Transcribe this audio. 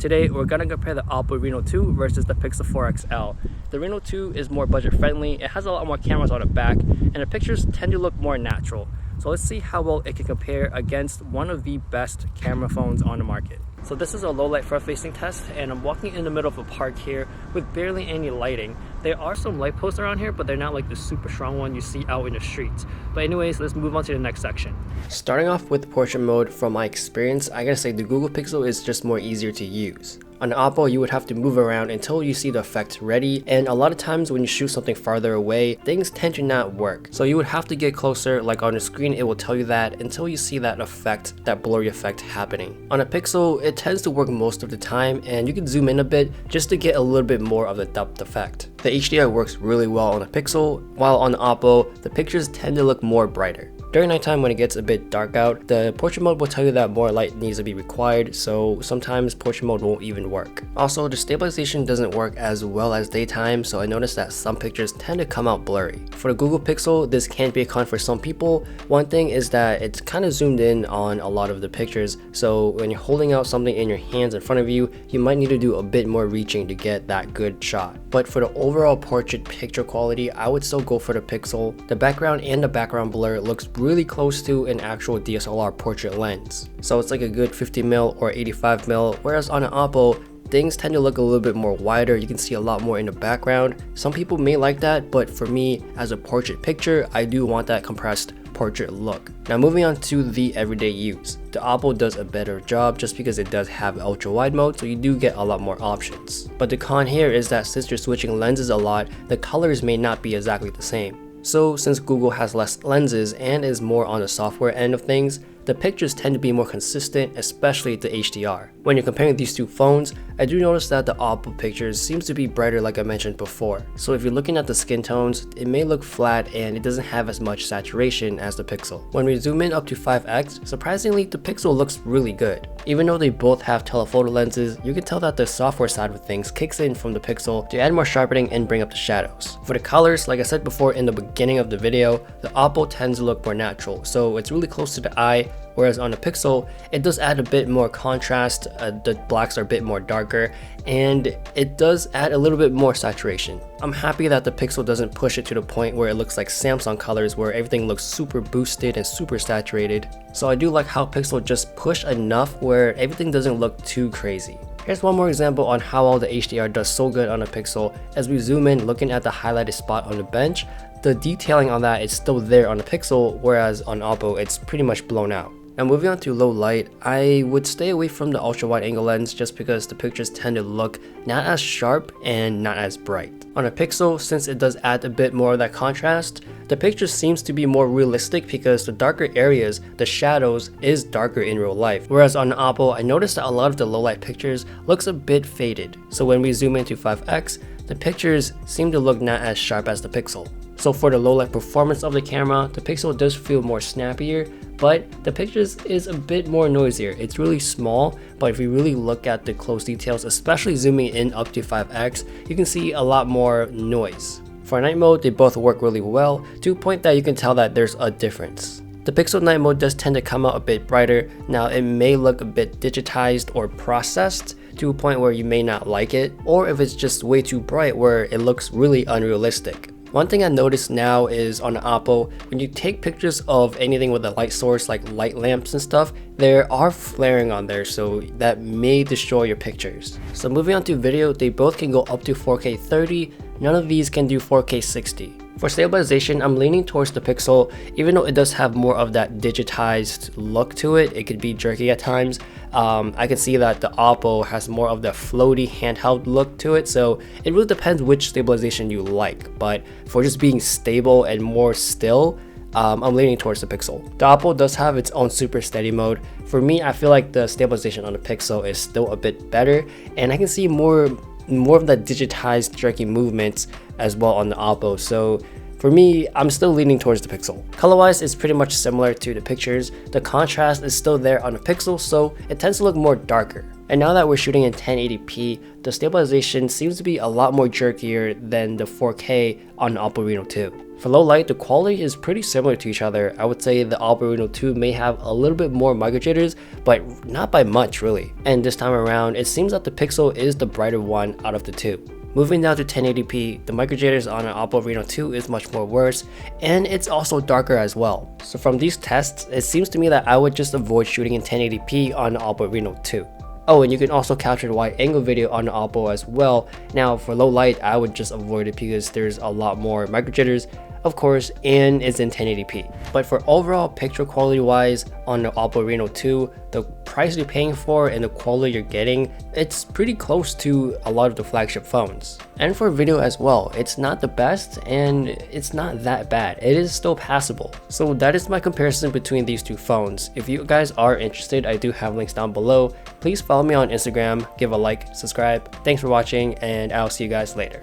Today we're gonna compare the Oppo Reno 2 versus the Pixel 4 XL. The Reno 2 is more budget friendly, it has a lot more cameras on the back, and the pictures tend to look more natural. So let's see how well it can compare against one of the best camera phones on the market. So this is a low light front facing test, and I'm walking in the middle of a park here with barely any lighting. There are some light posts around here, but they're not like the super strong one you see out in the streets. But anyways, let's move on to the next section. Starting off with portrait mode, from my experience, I gotta say the Google Pixel is just more easier to use. On the Oppo, you would have to move around until you see the effect ready, and a lot of times when you shoot something farther away, things tend to not work. So you would have to get closer, like on the screen it will tell you that, until you see that effect, that blurry effect happening. On a Pixel, it tends to work most of the time, and you can zoom in a bit just to get a little bit more of the depth effect. The HDR works really well on a Pixel, while on the Oppo, the pictures tend to look more brighter. During nighttime when it gets a bit dark out, the portrait mode will tell you that more light needs to be required, so sometimes portrait mode won't even work. Also, the stabilization doesn't work as well as daytime, so I noticed that some pictures tend to come out blurry. For the Google Pixel, this can be a con for some people. One thing is that it's kind of zoomed in on a lot of the pictures, so when you're holding out something in your hands in front of you, you might need to do a bit more reaching to get that good shot. But for the overall portrait picture quality, I would still go for the Pixel. The background and the background blur looks really close to an actual DSLR portrait lens. So it's like a good 50mm or 85mm, whereas on an Oppo, things tend to look a little bit more wider. You can see a lot more in the background. Some people may like that, but for me, as a portrait picture, I do want that compressed portrait look. Now moving on to the everyday use. The Oppo does a better job just because it does have ultra wide mode, so you do get a lot more options. But the con here is that since you're switching lenses a lot, the colors may not be exactly the same. So since Google has less lenses and is more on the software end of things, the pictures tend to be more consistent, especially the HDR. When you're comparing these two phones, I do notice that the Oppo pictures seems to be brighter like I mentioned before. So if you're looking at the skin tones, it may look flat and it doesn't have as much saturation as the Pixel. When we zoom in up to 5x, surprisingly the Pixel looks really good. Even though they both have telephoto lenses, you can tell that the software side of things kicks in from the Pixel to add more sharpening and bring up the shadows. For the colors, like I said before in the beginning of the video, the Oppo tends to look more natural, so it's really close to the eye. Whereas on the Pixel, it does add a bit more contrast, the blacks are a bit more darker, and it does add a little bit more saturation. I'm happy that the Pixel doesn't push it to the point where it looks like Samsung colors where everything looks super boosted and super saturated. So I do like how Pixel just push enough where everything doesn't look too crazy. Here's one more example on how well the HDR does so good on a Pixel. As we zoom in looking at the highlighted spot on the bench, the detailing on that is still there on the Pixel, whereas on Oppo it's pretty much blown out. Now moving on to low light, I would stay away from the ultra wide angle lens just because the pictures tend to look not as sharp and not as bright. On a Pixel, since it does add a bit more of that contrast, the picture seems to be more realistic because the darker areas, the shadows, is darker in real life. Whereas on Oppo, I noticed that a lot of the low light pictures looks a bit faded. So when we zoom into 5x, the pictures seem to look not as sharp as the Pixel. So for the low light performance of the camera, the Pixel does feel more snappier, but the pictures is a bit more noisier. It's really small, but if you really look at the close details, especially zooming in up to 5x, you can see a lot more noise. For night mode, they both work really well, to a point that you can tell that there's a difference. The Pixel night mode does tend to come out a bit brighter. Now it may look a bit digitized or processed to a point where you may not like it, or if it's just way too bright where it looks really unrealistic. One thing I noticed now is on the Oppo, when you take pictures of anything with a light source like light lamps and stuff, there are flaring on there, so that may destroy your pictures. So moving on to video, they both can go up to 4K 30, none of these can do 4K 60. For stabilization, I'm leaning towards the Pixel, even though it does have more of that digitized look to it. It could be jerky at times. I can see that the Oppo has more of the floaty handheld look to it, so it really depends which stabilization you like. But for just being stable and more still, I'm leaning towards the Pixel. The Oppo does have its own super steady mode. For me, I feel like the stabilization on the Pixel is still a bit better, and I can see more of that digitized jerky movements as well on the Oppo. So for me, I'm still leaning towards the Pixel. Color-wise, it's pretty much similar to the pictures. The contrast is still there on the Pixel, so it tends to look more darker. And now that we're shooting in 1080p, the stabilization seems to be a lot more jerkier than the 4K on the Oppo Reno 2. For low light, the quality is pretty similar to each other. I would say the Oppo Reno 2 may have a little bit more micro jitters, but not by much really. And this time around, it seems that the Pixel is the brighter one out of the two. Moving down to 1080p, the micro jitters on an Oppo Reno 2 is much more worse, and it's also darker as well. So from these tests, it seems to me that I would just avoid shooting in 1080p on the Oppo Reno 2. Oh, and you can also capture the wide angle video on the Oppo as well. Now for low light, I would just avoid it because there's a lot more micro jitters, of course, and it's in 1080p. But for overall picture quality wise on the Oppo Reno 2, the price you're paying for and the quality you're getting, it's pretty close to a lot of the flagship phones. And for video as well, it's not the best and it's not that bad. It is still passable. So that is my comparison between these two phones. If you guys are interested, I do have links down below. Please follow me on Instagram, give a like, subscribe. Thanks for watching, and I'll see you guys later.